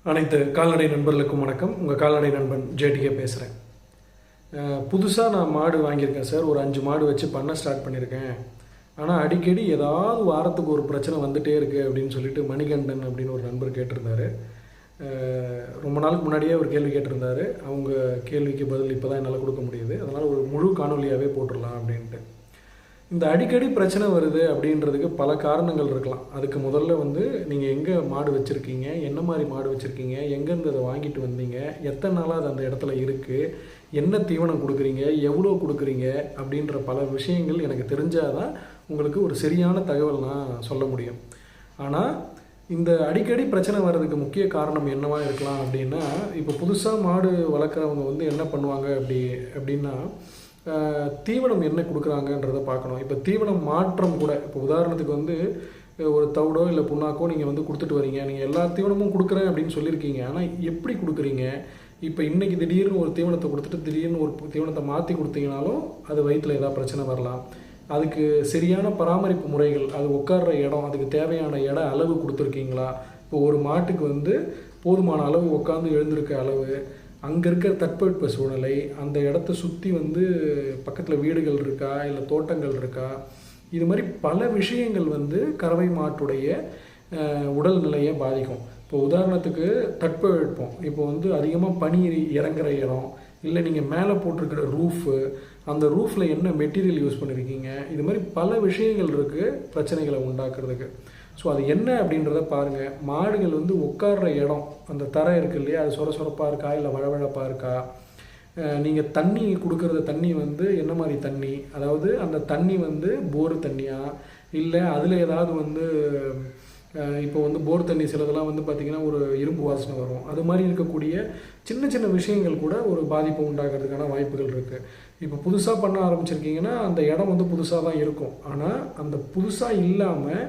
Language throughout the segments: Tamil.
அனைத்து கால்நடை நண்பர்களுக்கும் வணக்கம். உங்கள் கால்நடை நண்பன் ஜேடிகே பேசுகிறேன். புதுசாக நான் மாடு வாங்கியிருக்கேன் சார். ஒரு 5 மாடு வச்சு பண்ண ஸ்டார்ட் பண்ணியிருக்கேன். ஆனால் அடிக்கடி ஏதாவது வாரத்துக்கு ஒரு பிரச்சனை வந்துகிட்டே இருக்குது அப்படின்னு சொல்லிட்டு மணிகண்டன் அப்படின்னு ஒரு நண்பர் கேட்டிருந்தார். ரொம்ப நாளுக்கு முன்னாடியே ஒரு கேள்வி கேட்டிருந்தார். அவங்க கேள்விக்கு பதில் இப்போ தான் என்னால் கொடுக்க முடியுது. அதனால் ஒரு முழு காணொலியாகவே போட்டுடலாம் அப்படின்ட்டு. இந்த அடிக்கடி பிரச்சனை வருது அப்படின்றதுக்கு பல காரணங்கள் இருக்கலாம். அதுக்கு முதல்ல நீங்கள் எங்கே மாடு வச்சுருக்கீங்க, என்ன மாதிரி மாடு வச்சுருக்கீங்க, எங்கேருந்து அதை வாங்கிட்டு வந்தீங்க, எத்தனை நாளாக அது அந்த இடத்துல இருக்குது, என்ன தீவனம் கொடுக்குறீங்க, எவ்வளோ கொடுக்குறீங்க அப்படின்ற பல விஷயங்கள் எனக்கு தெரிஞ்சால் தான் உங்களுக்கு ஒரு சரியான தகவல் நான் சொல்ல முடியும். ஆனால் இந்த அடிக்கடி பிரச்சனை வர்றதுக்கு முக்கிய காரணம் என்னவாக இருக்கலாம் அப்படின்னா, இப்போ புதுசாக மாடு வளர்க்குறவங்க என்ன பண்ணுவாங்க அப்படின்னா தீவனம் என்ன கொடுக்குறாங்கன்றதை பார்க்கணும். இப்போ தீவனம் மாற்றம் கூட, இப்போ உதாரணத்துக்கு ஒரு தவிடோ இல்லை புண்ணாக்கோ நீங்கள் கொடுத்துட்டு வரீங்க. நீங்கள் எல்லா தீவனமும் கொடுக்குறேன் அப்படின்னு சொல்லியிருக்கீங்க. ஆனால் எப்படி கொடுக்குறீங்க? இப்போ இன்றைக்கி திடீர்னு ஒரு தீவனத்தை கொடுத்துட்டு திடீர்னு ஒரு தீவனத்தை மாற்றி கொடுத்தீங்கனாலும் அது வயிற்றில் ஏதாவது பிரச்சனை வரலாம். அதுக்கு சரியான பராமரிப்பு முறைகள், அது உட்கார்ற இடம், அதுக்கு தேவையான இட அளவு கொடுத்துருக்கீங்களா? இப்போ ஒரு மாட்டுக்கு போதுமான அளவு உட்காந்து எழுந்திருக்க அளவு, அங்கே இருக்கிற தட்பவெட்ப சூழ்நிலை, அந்த இடத்த சுற்றி பக்கத்தில் வீடுகள் இருக்கா, இல்லை தோட்டங்கள் இருக்கா, இது மாதிரி பல விஷயங்கள் கறவை மாட்டுடைய உடல்நிலையை பாதிக்கும். இப்போ உதாரணத்துக்கு தட்பவெட்பம், இப்போ அதிகமாக பனி இறங்குற இடம், இல்லை நீங்கள் மேலே போட்டிருக்கிற ரூஃபு, அந்த ரூஃபில் என்ன மெட்டீரியல் யூஸ் பண்ணியிருக்கீங்க, இது மாதிரி பல விஷயங்கள் இருக்குது பிரச்சனைகளை உண்டாக்குறதுக்கு. ஸோ அது என்ன அப்படின்றத பாருங்கள். மாடுகள் உட்கார்ற இடம், அந்த தரை இருக்குது இல்லையா, அது சொரப்பாக இருக்கா இல்லை வழவழப்பாக இருக்கா, நீங்கள் தண்ணி கொடுக்குற தண்ணி என்ன மாதிரி தண்ணி, அதாவது அந்த தண்ணி போர் தண்ணியா, இல்லை அதில் ஏதாவது இப்போ போர் தண்ணி சிலதெல்லாம் பார்த்திங்கன்னா ஒரு இரும்பு வாசனை வரும். அது மாதிரி இருக்கக்கூடிய சின்ன சின்ன விஷயங்கள் கூட ஒரு பாதிப்பை உண்டாகிறதுக்கான வாய்ப்புகள் இருக்குது. இப்போ புதுசாக பண்ண ஆரம்பிச்சிருக்கீங்கன்னா அந்த இடம் புதுசாக தான் இருக்கும். ஆனால் அந்த புதுசாக இல்லாமல்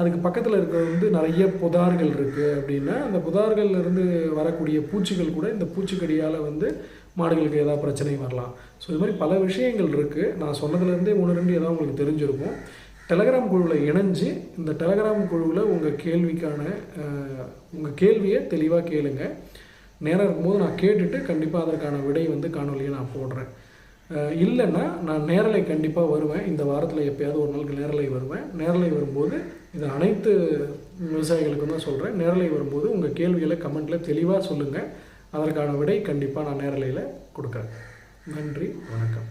அதுக்கு பக்கத்தில் இருக்கிற நிறைய புதார்கள் இருக்குது அப்படின்னா, அந்த புதார்கள்லேருந்து வரக்கூடிய பூச்சிகள் கூட இந்த பூச்சிக்கடியால் மாடுகளுக்கு ஏதாவது பிரச்சனை வரலாம். ஸோ இது மாதிரி பல விஷயங்கள் இருக்குது. நான் சொன்னதுலேருந்தே 1-2 ஏதாவது உங்களுக்கு தெரிஞ்சிருக்கும். டெலகிராம் குழுவில் இணைஞ்சு இந்த டெலகிராம் குழுவில் உங்கள் கேள்வியை தெளிவாக கேளுங்க. நேரம் இருக்கும்போது நான் கேட்டுட்டு கண்டிப்பாக அதற்கான விடை காணொலியை நான் போடுறேன். இல்லைன்னா நான் நேரலை கண்டிப்பாக வருவேன். இந்த வாரத்தில் எப்போயாவது ஒரு நாளுக்கு நேரலை வருவேன். நேரலை வரும்போது இது அனைத்து விவசாயிகளுக்கும் தான் சொல்கிறேன். நேரலை வரும்போது உங்கள் கேள்விகளை கமெண்ட்டில் தெளிவாக சொல்லுங்கள். அதற்கான விடை கண்டிப்பாக நான் நேரலையில் கொடுக்குறேன். நன்றி, வணக்கம்.